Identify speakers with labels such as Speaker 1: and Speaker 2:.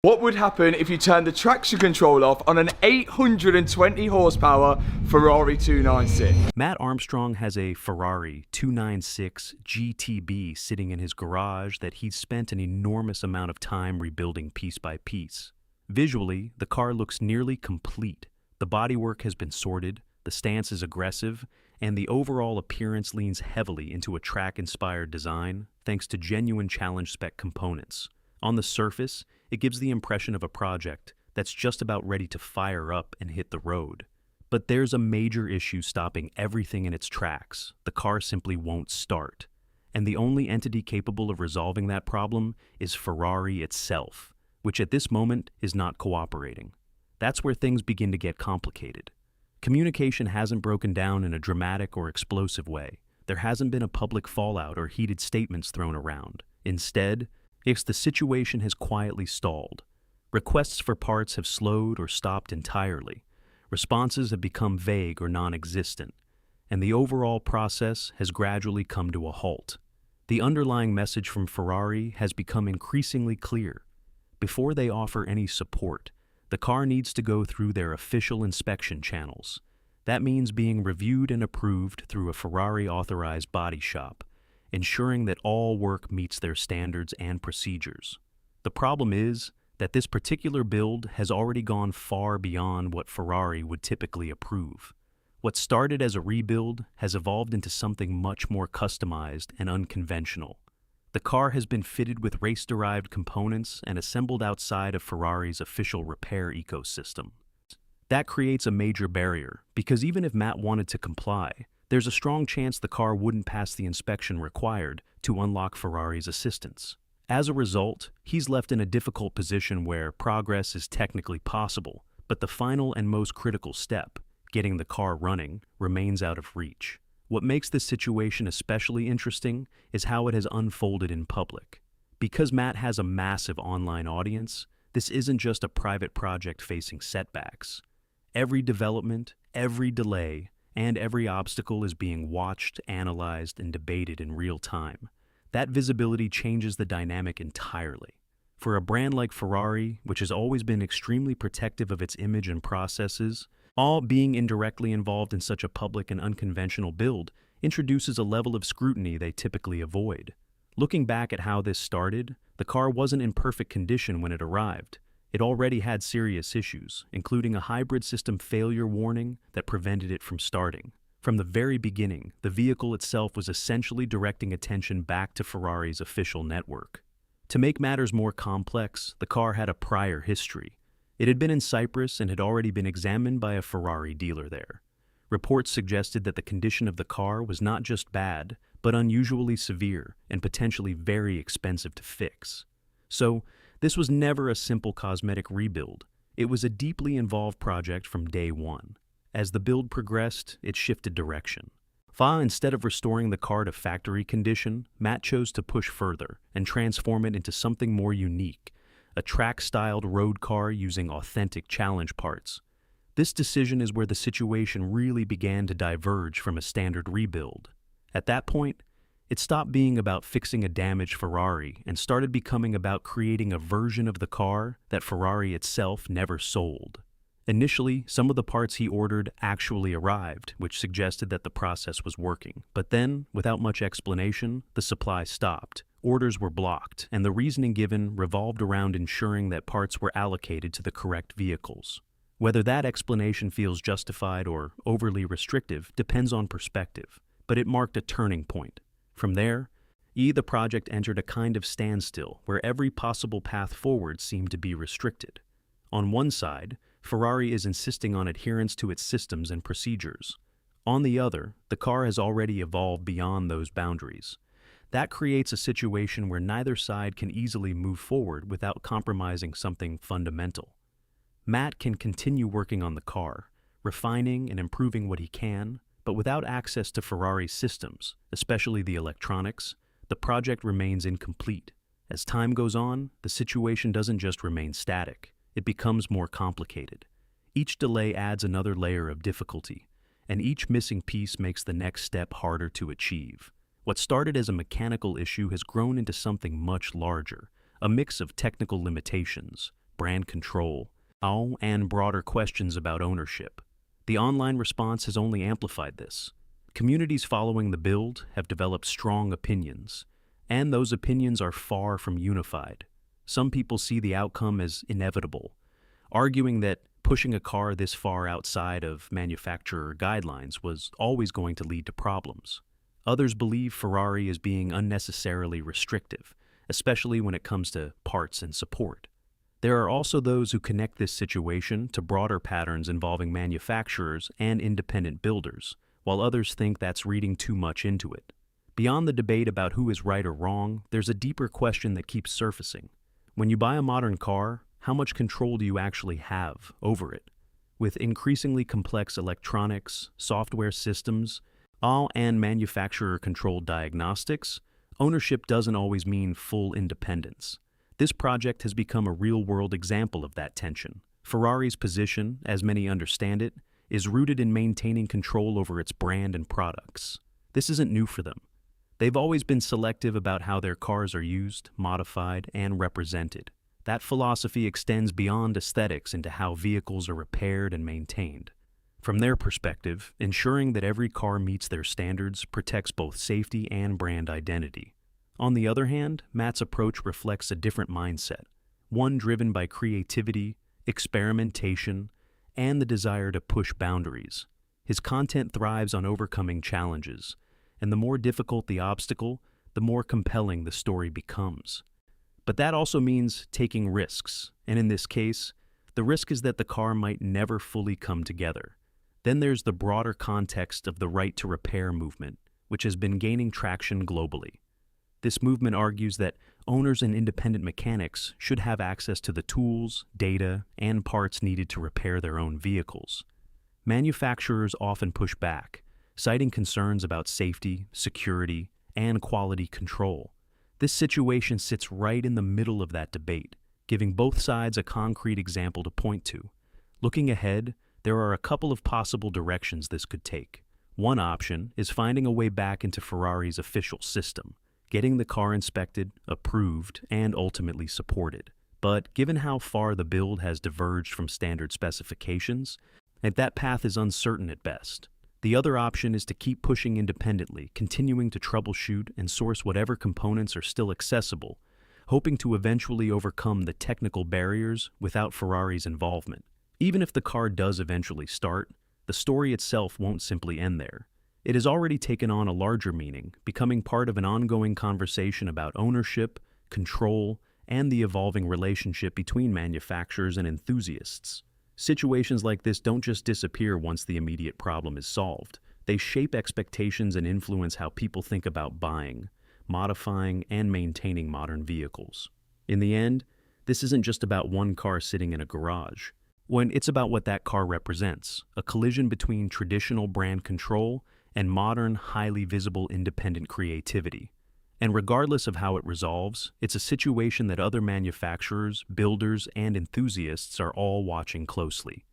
Speaker 1: What would happen if you turned the traction control off on an 820 horsepower Ferrari 296?
Speaker 2: Matt Armstrong has a Ferrari 296 GTB sitting in his garage that he's spent an enormous amount of time rebuilding piece by piece. Visually, the car looks nearly complete. The bodywork has been sorted, the stance is aggressive, and the overall appearance leans heavily into a track-inspired design thanks to genuine challenge spec components. On the surface, it gives the impression of a project that's just about ready to fire up and hit the road. But there's a major issue stopping everything in its tracks. The car simply won't start. And the only entity capable of resolving that problem is Ferrari itself, which at this moment is not cooperating. That's where things begin to get complicated. Communication hasn't broken down in a dramatic or explosive way. There hasn't been a public fallout or heated statements thrown around. Instead, the situation has quietly stalled. Requests for parts have slowed or stopped entirely. Responses have become vague or non-existent, and the overall process has gradually come to a halt. The underlying message from Ferrari has become increasingly clear. Before they offer any support, the car needs to go through their official inspection channels. That means being reviewed and approved through a Ferrari-authorized body shop, ensuring that all work meets their standards and procedures. The problem is that this particular build has already gone far beyond what Ferrari would typically approve. What started as a rebuild has evolved into something much more customized and unconventional. The car has been fitted with race-derived components and assembled outside of Ferrari's official repair ecosystem. That creates a major barrier, because even if Matt wanted to comply, there's a strong chance the car wouldn't pass the inspection required to unlock Ferrari's assistance. As a result, he's left in a difficult position where progress is technically possible, but the final and most critical step, getting the car running, remains out of reach. What makes this situation especially interesting is how it has unfolded in public. Because Matt has a massive online audience, this isn't just a private project facing setbacks. Every development, every delay, and every obstacle is being watched, analyzed, and debated in real time. That visibility changes the dynamic entirely. For a brand like Ferrari, which has always been extremely protective of its image and processes, all being indirectly involved in such a public and unconventional build introduces a level of scrutiny they typically avoid. Looking back at how this started, the car wasn't in perfect condition when it arrived. It already had serious issues, including a hybrid system failure warning that prevented it from starting. From the very beginning, the vehicle itself was essentially directing attention back to Ferrari's official network. To make matters more complex, the car had a prior history. It had been in Cyprus and had already been examined by a Ferrari dealer there. Reports suggested that the condition of the car was not just bad, but unusually severe and potentially very expensive to fix. So, this was never a simple cosmetic rebuild. It was a deeply involved project from day one. As the build progressed, it shifted direction. Instead of restoring the car to factory condition, Matt chose to push further and transform it into something more unique, a track-styled road car using authentic challenge parts. This decision is where the situation really began to diverge from a standard rebuild. At that point, it stopped being about fixing a damaged Ferrari and started becoming about creating a version of the car that Ferrari itself never sold. Initially, some of the parts he ordered actually arrived, which suggested that the process was working. But then, without much explanation, the supply stopped. Orders were blocked, and the reasoning given revolved around ensuring that parts were allocated to the correct vehicles. Whether that explanation feels justified or overly restrictive depends on perspective, but it marked a turning point. From there, the project entered a kind of standstill where every possible path forward seemed to be restricted. On one side, Ferrari is insisting on adherence to its systems and procedures. On the other, the car has already evolved beyond those boundaries. That creates a situation where neither side can easily move forward without compromising something fundamental. Matt can continue working on the car, refining and improving what he can, but without access to Ferrari's systems, especially the electronics, the project remains incomplete. As time goes on, the situation doesn't just remain static, it becomes more complicated. Each delay adds another layer of difficulty, and each missing piece makes the next step harder to achieve. What started as a mechanical issue has grown into something much larger, a mix of technical limitations, brand control, and broader questions about ownership. The online response has only amplified this. Communities following the build have developed strong opinions, and those opinions are far from unified. Some people see the outcome as inevitable, arguing that pushing a car this far outside of manufacturer guidelines was always going to lead to problems. Others believe Ferrari is being unnecessarily restrictive, especially when it comes to parts and support. There are also those who connect this situation to broader patterns involving manufacturers and independent builders, while others think that's reading too much into it. Beyond the debate about who is right or wrong, there's a deeper question that keeps surfacing. When you buy a modern car, how much control do you actually have over it? With increasingly complex electronics, software systems, and manufacturer-controlled diagnostics, ownership doesn't always mean full independence. This project has become a real-world example of that tension. Ferrari's position, as many understand it, is rooted in maintaining control over its brand and products. This isn't new for them. They've always been selective about how their cars are used, modified, and represented. That philosophy extends beyond aesthetics into how vehicles are repaired and maintained. From their perspective, ensuring that every car meets their standards protects both safety and brand identity. On the other hand, Matt's approach reflects a different mindset, one driven by creativity, experimentation, and the desire to push boundaries. His content thrives on overcoming challenges, and the more difficult the obstacle, the more compelling the story becomes. But that also means taking risks, and in this case, the risk is that the car might never fully come together. Then there's the broader context of the right to repair movement, which has been gaining traction globally. This movement argues that owners and independent mechanics should have access to the tools, data, and parts needed to repair their own vehicles. Manufacturers often push back, citing concerns about safety, security, and quality control. This situation sits right in the middle of that debate, giving both sides a concrete example to point to. Looking ahead, there are a couple of possible directions this could take. One option is finding a way back into Ferrari's official system, getting the car inspected, approved, and ultimately supported. But given how far the build has diverged from standard specifications, that path is uncertain at best. The other option is to keep pushing independently, continuing to troubleshoot and source whatever components are still accessible, hoping to eventually overcome the technical barriers without Ferrari's involvement. Even if the car does eventually start, the story itself won't simply end there. It has already taken on a larger meaning, becoming part of an ongoing conversation about ownership, control, and the evolving relationship between manufacturers and enthusiasts. Situations like this don't just disappear once the immediate problem is solved. They shape expectations and influence how people think about buying, modifying, and maintaining modern vehicles. In the end, this isn't just about one car sitting in a garage. It's about what that car represents, a collision between traditional brand control and modern, highly visible independent creativity. And regardless of how it resolves, it's a situation that other manufacturers, builders, and enthusiasts are all watching closely.